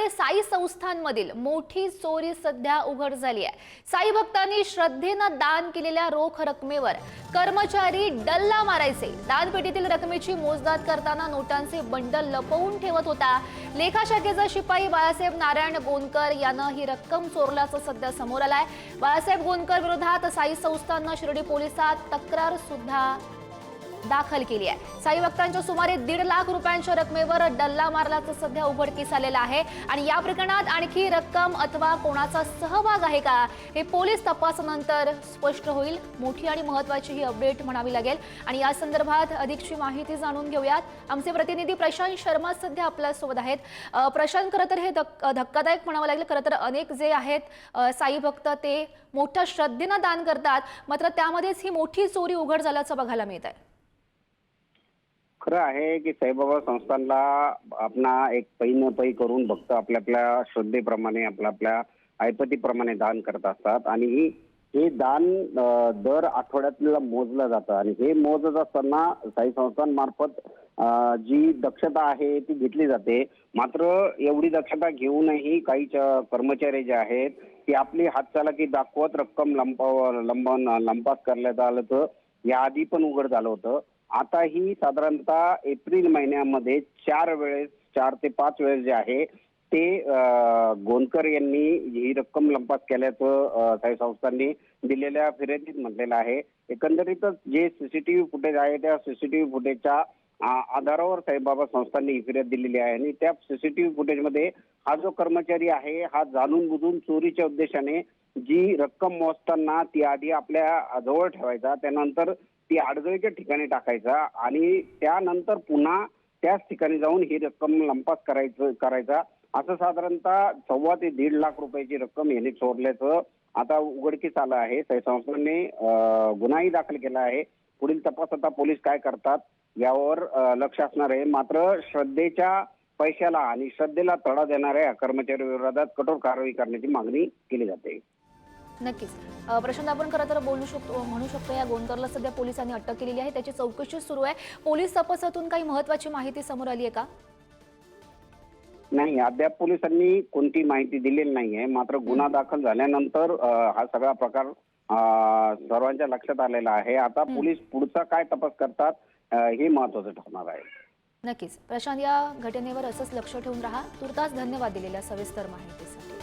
साई संस्थांमधील मोठी चोरी सध्या उघड झाली आहे। साई भक्तांनी श्रद्धेनं दान केलेल्या रोख रकमेवर कर्मचारी डल्ला मारायचे। दानपेटीतील रकमेची मोजदाद करताना नोटांचे बंडल लपवून ठेवत होता। लेखा शाखेचा शिपाई बाळासाहेब नारायण गोंदकर यानं ही रक्कम चोरल्याचं सध्या समोर आलंय। बाळासाहेब गोंदकर विरोधात साई संस्थांना शिर्डी पोलिसात तक्रार सुद्धा दाखल केली आहे। साई भक्तांच्या सुमारे 1.5 लाख रुपयांच्या रकमेवर डल्ला मारल्याचं सध्या उघडकीस आलेलं आहे आणि या प्रकरणात आणखी रक्कम अथवा कोणाचा सहभाग आहे का हे पोलीस तपासानंतर स्पष्ट होईल। मोठी आणि महत्त्वाची ही अपडेट म्हणावी लागेल आणि या संदर्भात अधिकची माहिती जाणून घेऊयात। आमचे प्रतिनिधी प्रशांत शर्मा सध्या आपल्या सोबत आहेत। प्रशांत, खरं तर हे धक्कादायक म्हणावं लागेल। खरं तर अनेक जे आहेत साई भक्त ते मोठ्या श्रद्धेनं दान करतात, मात्र त्यामध्येच ही मोठी चोरी उघड झाल्याचं बघायला मिळत आहे। खरं आहे की साईबाबा संस्थानला आपणा एक पै न पै करून भक्त आपल्या श्रद्धेप्रमाणे आपल्या ऐपतीप्रमाणे दान करत असतात आणि हे दान दर आठवड्यातला मोजलं जातं आणि हे मोजत असताना साई संस्थांमार्फत जी दक्षता आहे ती घेतली जाते। मात्र एवढी दक्षता घेऊनही काही कर्मचारी जे आहेत ते आपली हातचलाखी दाखवत रक्कम लंपास करण्यात आलं तर याआधी पण उघड झालं होतं। आता ही साधारणतः एप्रिल महिन्यामध्ये 4 ते 5 वेळेस जे आहे ते गोंदकर यांनी ही रक्कम लंपास केल्याचं साई संस्थांनी दिलेल्या फिर्यादीत म्हटलेलं आहे। एकंदरीतच जे सीसीटीव्ही फुटेज आहे त्या सीसीटीव्ही फुटेजच्या आधारावर साईबाबा संस्थांनी ही फिर्याद दिलेली आहे आणि त्या सीसीटीव्ही फुटेजमध्ये हा जो कर्मचारी आहे हा जाणून बुजून चोरीच्या उद्देशाने जी रक्कम मोजताना ती आधी आपल्या जवळ ठेवायचा, त्यानंतर ती अडगळीच्या ठिकाणी टाकायचा आणि त्यानंतर पुन्हा त्याच ठिकाणी जाऊन ही रक्कम लंपास करायचा असं साधारणतः 1.25 ते 1.5 लाख रुपयाची रक्कम यांनी चोरल्याचं आता उघडकीस आलं आहे। साई संस्थांनी गुन्हाही दाखल केला आहे। पुढील तपास आता पोलीस काय करतात यावर लक्ष असणार आहे। मात्र श्रद्धेच्या पैशाला आणि श्रद्धेला तडा देणाऱ्या कर्मचारी विरोधात कठोर कारवाई करण्याची मागणी केली जाते। नक्कीच प्रशांत, आपण खरं तर म्हणू शकतो या गोंदकरला सध्या पोलिसांनी अटक केलेली आहे, त्याची चौकशी सुरू आहे। पोलीस तपासातून काही महत्त्वाची माहिती समोर आली आहे का? नाही, अद्याप पोलिसांनी कोणती माहिती दिलेली नाहीये। मात्र गुन्हा दाखल झाल्यानंतर हा सगळा प्रकार सर्वांच्या लक्षात आलेला आहे। आता पोलीस पुढचा काय तपास करतात हे महत्त्वाचं ठरणार आहे। नक्कीच प्रशांत, या घटनेवर असंच लक्ष ठेवून राहा। तुर्तास धन्यवाद दिलेल्या सविस्तर माहितीसाठी।